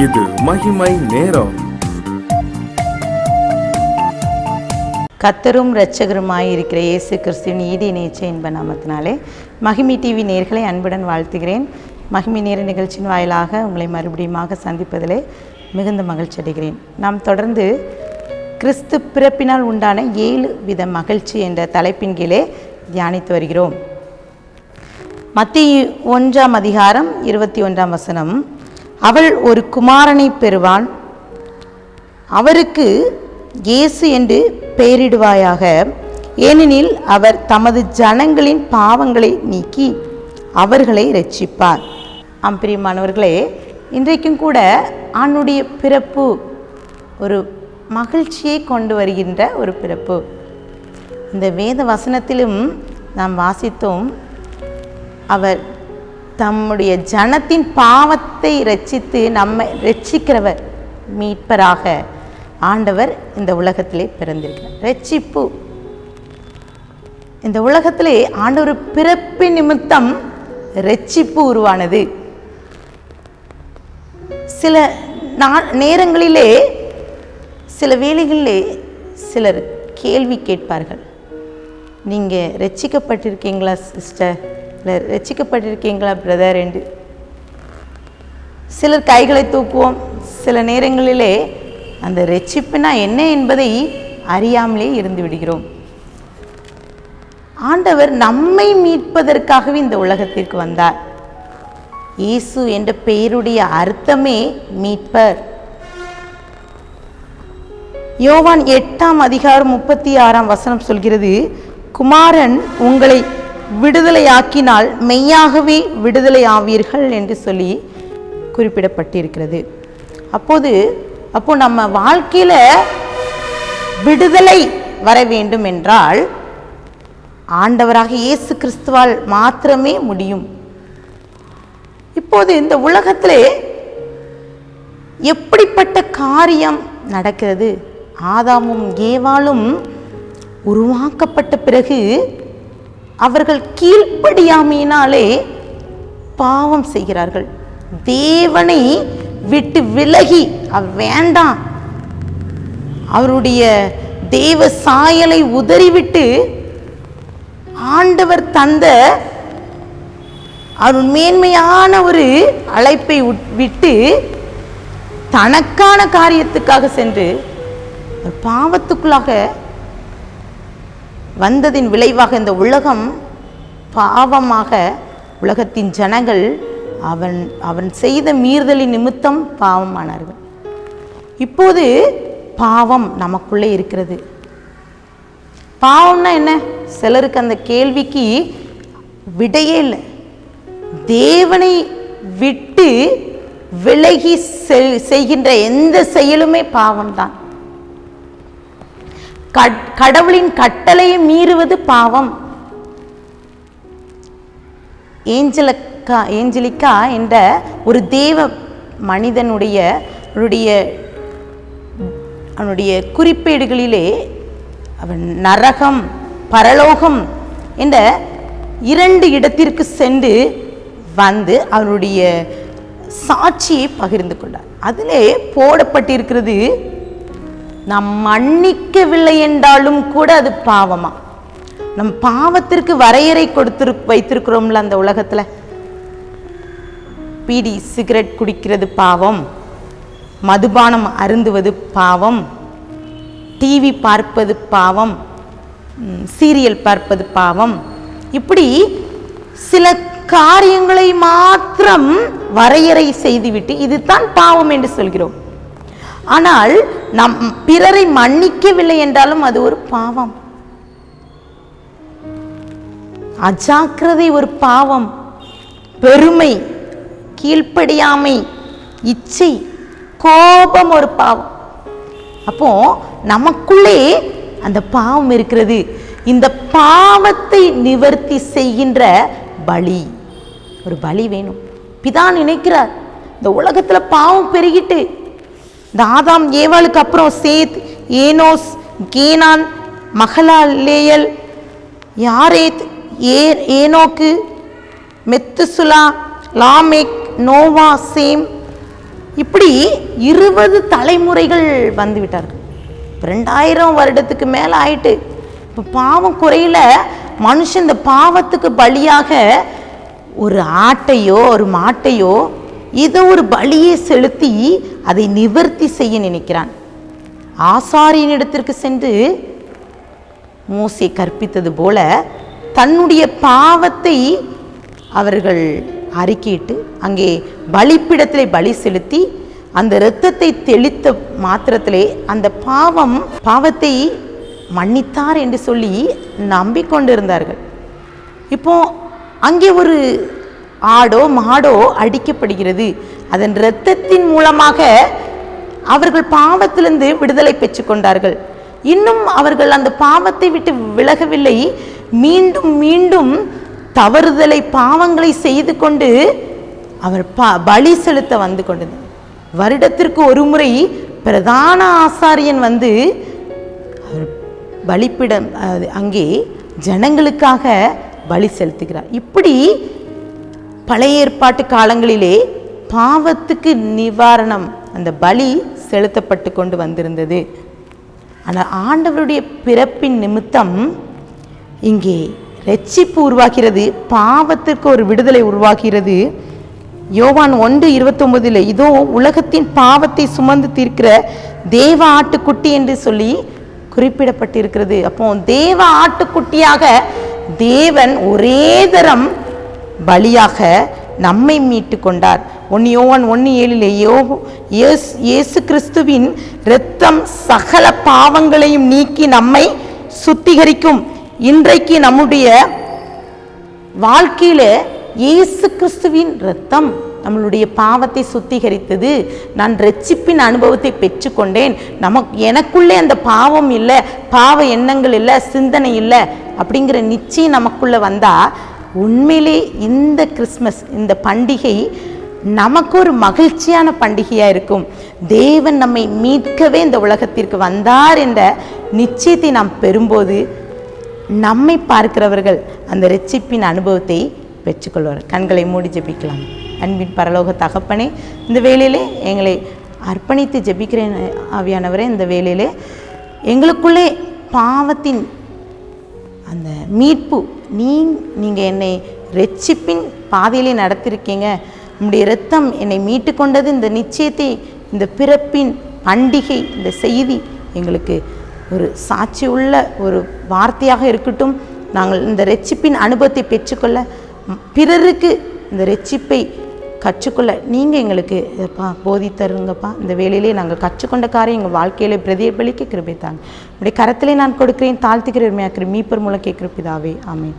இது மகிமை நேரம். கர்த்தரும் இரட்சகருமாய் இருக்கிற இயேசு கிறிஸ்துவின் ஈடு நேச்ச இன்ப நாமத்தினாலே மகிமை டிவி நேயர்களை அன்புடன் வாழ்த்துகிறேன். மகிமை நேர நிகழ்ச்சியின் வாயிலாக உங்களை மறுபடியுமாக சந்திப்பதிலே மிகுந்த மகிழ்ச்சி அடைகிறேன். நாம் தொடர்ந்து கிறிஸ்து பிறப்பினால் உண்டான 7 வித மகிழ்ச்சி என்ற தலைப்பின் கீழே தியானித்து வருகிறோம். மத்தேயு 1 அதிகாரம் 21 அவள் ஒரு குமாரனை பெறுவாள், அவருக்கு இயேசு என்று பெயரிடுவாயாக, ஏனெனில் அவர் தமது ஜனங்களின் பாவங்களை நீக்கி அவர்களை இரட்சிப்பார். பிரியமானவர்களே, இன்றைக்கும் கூட ஆணுடைய பிறப்பு ஒரு மகிழ்ச்சியை கொண்டு வருகின்ற ஒரு பிறப்பு. இந்த வேத வசனத்திலும் நாம் வாசித்தோம், அவர் தம்முடைய ஜனத்தின் பாவத்தை இரட்சித்து நம்மை இரட்சிக்கிறவர், மீட்பராக ஆண்டவர் இந்த உலகத்திலே பிறந்திருக்கிறார். இரட்சிப்பு இந்த உலகத்திலே ஆண்டவர் பிறப்பின் நிமித்தம் இரட்சிப்பு உருவானது. சில நேரங்களிலே சில வேளைகளிலே சிலர் கேள்வி கேட்பார்கள், நீங்கள் ரட்சிக்கப்பட்டிருக்கீங்களா சிஸ்டர், இல்லை ரட்சிக்கப்பட்டிருக்கீங்களா பிரதர் என்று. சிலர் கைகளை தூக்குவோம். சில நேரங்களிலே அந்த ரட்சிப்புனா என்ன என்பதை அறியாமலே இருந்து விடுகிறோம். ஆண்டவர் நம்மை மீட்பதற்காகவே இந்த உலகத்திற்கு வந்தார். இயேசு என்ற பெயருடைய அர்த்தமே மீட்பர். யோவான் 8 அதிகாரம் 36 சொல்கிறது, குமாரன் உங்களை விடுதலையாக்கினால் மெய்யாகவே விடுதலை ஆவீர்கள் என்று சொல்லி குறிப்பிடப்பட்டிருக்கிறது. அப்போ நம்ம வாழ்க்கையில விடுதலை வர வேண்டும் என்றால் ஆண்டவராக இயேசு கிறிஸ்துவால் மாத்திரமே முடியும். இப்போது இந்த உலகத்திலே எப்படிப்பட்ட காரியம் நடக்கிறது? ஆதாமும் ஏவாளும் உருவாக்கப்பட்ட பிறகு அவர்கள் கீழ்ப்படியாமையினாலே பாவம் செய்கிறார்கள். தேவனை விட்டு விலகி வேண்டாம், அவருடைய தேவ சாயலை உதறிவிட்டு ஆண்டவர் தந்த அவர் மேன்மையான ஒரு அழைப்பை விட்டு தனக்கான காரியத்துக்காக சென்று பாவத்துக்குள்ளாக வந்ததின் விளைவாக இந்த உலகம் பாவமாக, உலகத்தின் ஜனங்கள் அவன் செய்த மீறுதலின் நிமித்தம் பாவமானார்கள். இப்போது பாவம் நமக்குள்ளே இருக்கிறது. பாவம்னா என்ன? சிலருக்கு அந்த கேள்விக்கு விடையே இல்லை. தேவனை விட்டு விலகி செய்கின்ற எந்த செயலுமே பாவம்தான். கடவுளின் கட்டளையை மீறுவது பாவம். ஏஞ்சலிக்கா என்ற ஒரு தேவ மனிதனுடைய குறிப்பேடுகளிலே அவன் நரகம் பரலோகம் என்ற 2 இடத்திற்கு சென்று வந்து அவனுடைய சாட்சியை பகிர்ந்து கொண்டார். அதிலே போடப்பட்டிருக்கிறது, நாம் மன்னிக்கவில்லை என்றாலும் கூட அது பாவமா? நம் பாவத்திற்கு வரையறை வைத்திருக்கிறோம்ல அந்த உலகத்துல. பீடி சிகரெட் குடிக்கிறது பாவம், மதுபானம் அருந்துவது பாவம், டிவி பார்ப்பது பாவம், சீரியல் பார்ப்பது பாவம். இப்படி சில காரியங்களை மாத்திரம் வரையறை செய்துவிட்டு இதுதான் பாவம் என்று சொல்கிறோம். ஆனால் நம் பிறரை மன்னிக்கவில்லை என்றாலும் அது ஒரு பாவம். அஜாக்கிரதை ஒரு பாவம், பெருமை, கீழ்ப்படியாமை, இச்சை, கோபம் ஒரு பாவம். அப்போ நமக்குள்ளே அந்த பாவம் இருக்கிறது. இந்த பாவத்தை நிவர்த்தி செய்கின்ற பலி, ஒரு பலி வேணும். பிதா நினைக்கிறார், இந்த உலகத்துல பாவம் பெருகிட்டு, இந்த ஆதாம் ஏவாளுக்கு அப்புறம் சேத், ஏனோஸ், கேனான், மகலாலேயல், யாரேத், ஏனோக்கு, மெத்துசுலா, லாமெக், நோவா, சேம், இப்படி 20 தலைமுறைகள் வந்து விட்டார்கள். 2000 வருடத்துக்கு மேலே ஆயிட்டு. இப்போ பாவம் குறையில மனுஷன் இந்த பாவத்துக்கு பலியாக ஒரு ஆட்டையோ ஒரு மாட்டையோ ஏதோ ஒரு பலியை செலுத்தி அதை நிவர்த்தி செய்ய நினைக்கிறான். ஆசாரியனிடத்திற்கு சென்று மோசே கற்பித்தது போல தன்னுடைய பாவத்தை அவர்கள் அறிக்கையிட்டு அங்கே பலிப்பிடத்திலே பலி செலுத்தி அந்த இரத்தத்தை தெளித்த மாத்திரத்திலே அந்த பாவத்தை மன்னித்தார் என்று சொல்லி நம்பிக்கொண்டிருந்தார்கள். இப்போ அங்கே ஒரு ஆடோ மாடோ அடிக்கப்படுகிறது. அதன் இரத்தத்தின் மூலமாக அவர்கள் பாவத்திலிருந்து விடுதலை பெற்றுக்கொண்டார்கள். இன்னும் அவர்கள் அந்த பாவத்தை விட்டு விலகவில்லை. மீண்டும் மீண்டும் தவறுதலை பாவங்களை செய்து கொண்டு அவர் பலி செலுத்த வந்து கொண்டது. வருடத்திற்கு ஒரு முறை பிரதான ஆசாரியன் வந்து பலிப்பிடம் அங்கே ஜனங்களுக்காக பலி செலுத்துகிறார். இப்படி பழைய ஏற்பாட்டு காலங்களிலே பாவத்துக்கு நிவாரணம் அந்த பலி செலுத்தப்பட்டு கொண்டு வந்திருந்தது. ஆனால் ஆண்டவருடைய பிறப்பின் நிமித்தம் இங்கே இரட்சிப்பு உருவாகிறது, பாவத்திற்கு ஒரு விடுதலை உருவாகிறது. யோவான் 1:29 இதோ உலகத்தின் பாவத்தை சுமந்து தீர்க்கிற தேவ ஆட்டுக்குட்டி என்று சொல்லி குறிப்பிடப்பட்டிருக்கிறது. அப்போ தேவ ஆட்டுக்குட்டியாக தேவன் ஒரே தரம் பலியாக நம்மை மீட்டு கொண்டார். 1 யோவான் 1:7 இயேசு கிறிஸ்துவின் இரத்தம் சகல பாவங்களையும் நீக்கி நம்மை சுத்திகரிக்கும். இன்றைக்கு நம்முடைய வாழ்க்கையில இயேசு கிறிஸ்துவின் இரத்தம் நம்மளுடைய பாவத்தை சுத்திகரித்தது. நான் இரட்சிப்பின் அனுபவத்தை பெற்றுக்கொண்டேன். எனக்குள்ளே அந்த பாவம் இல்லை, பாவ எண்ணங்கள் இல்லை, சிந்தனை இல்லை அப்படிங்கிற நிச்சயம் நமக்குள்ளே வந்தால் உண்மையிலே இந்த கிறிஸ்மஸ் இந்த பண்டிகை நமக்கு ஒரு மகிழ்ச்சியான பண்டிகையாக இருக்கும். தேவன் நம்மை மீட்கவே இந்த உலகத்திற்கு வந்தார் என்ற நிச்சயத்தை நாம் பெறும்போது நம்மை பார்க்கிறவர்கள் அந்த இரட்சிப்பின் அனுபவத்தை பெற்றுக்கொள்வார். கண்களை மூடி ஜெபிக்கலாம். அன்பின் பரலோக தகப்பனே, இந்த வேளையிலே எங்களை அர்ப்பணித்து ஜெபிக்கிறேன். ஆவியானவரே, இந்த வேளையிலே எங்களுக்குள்ளே பாவத்தின் அந்த மீட்பு நீங்கள் என்னை இரட்சிப்பின் பாதையிலே நடத்திருக்கீங்க, உங்களுடைய இரத்தம் என்னை மீட்டு கொண்டது, இந்த நிச்சயத்தை, இந்த பிறப்பின் பண்டிகை, இந்த செய்தி எங்களுக்கு ஒரு சாட்சி உள்ள ஒரு வார்த்தையாக இருக்கட்டும். நாங்கள் இந்த இரட்சிப்பின் அனுபவத்தை பெற்றுக்கொள்ள, பிறருக்கு இந்த இரட்சிப்பை கற்றுக்கொள்ள நீங்கள் எங்களுக்கு போதித்தருங்கப்பா. இந்த வேளையிலே நாங்கள் கற்றுக்கொண்ட காரியம் எங்கள் வாழ்க்கையிலே பிரதிபலிக்க கிருபை தாங்க. உங்களுடைய கரத்திலே நான் கொடுக்கிறேன், தாழ்த்துக்கிற உண்மையாக்கிற மீப்பர் மூலம் கேட்கிற பிதாவே, ஆமென்.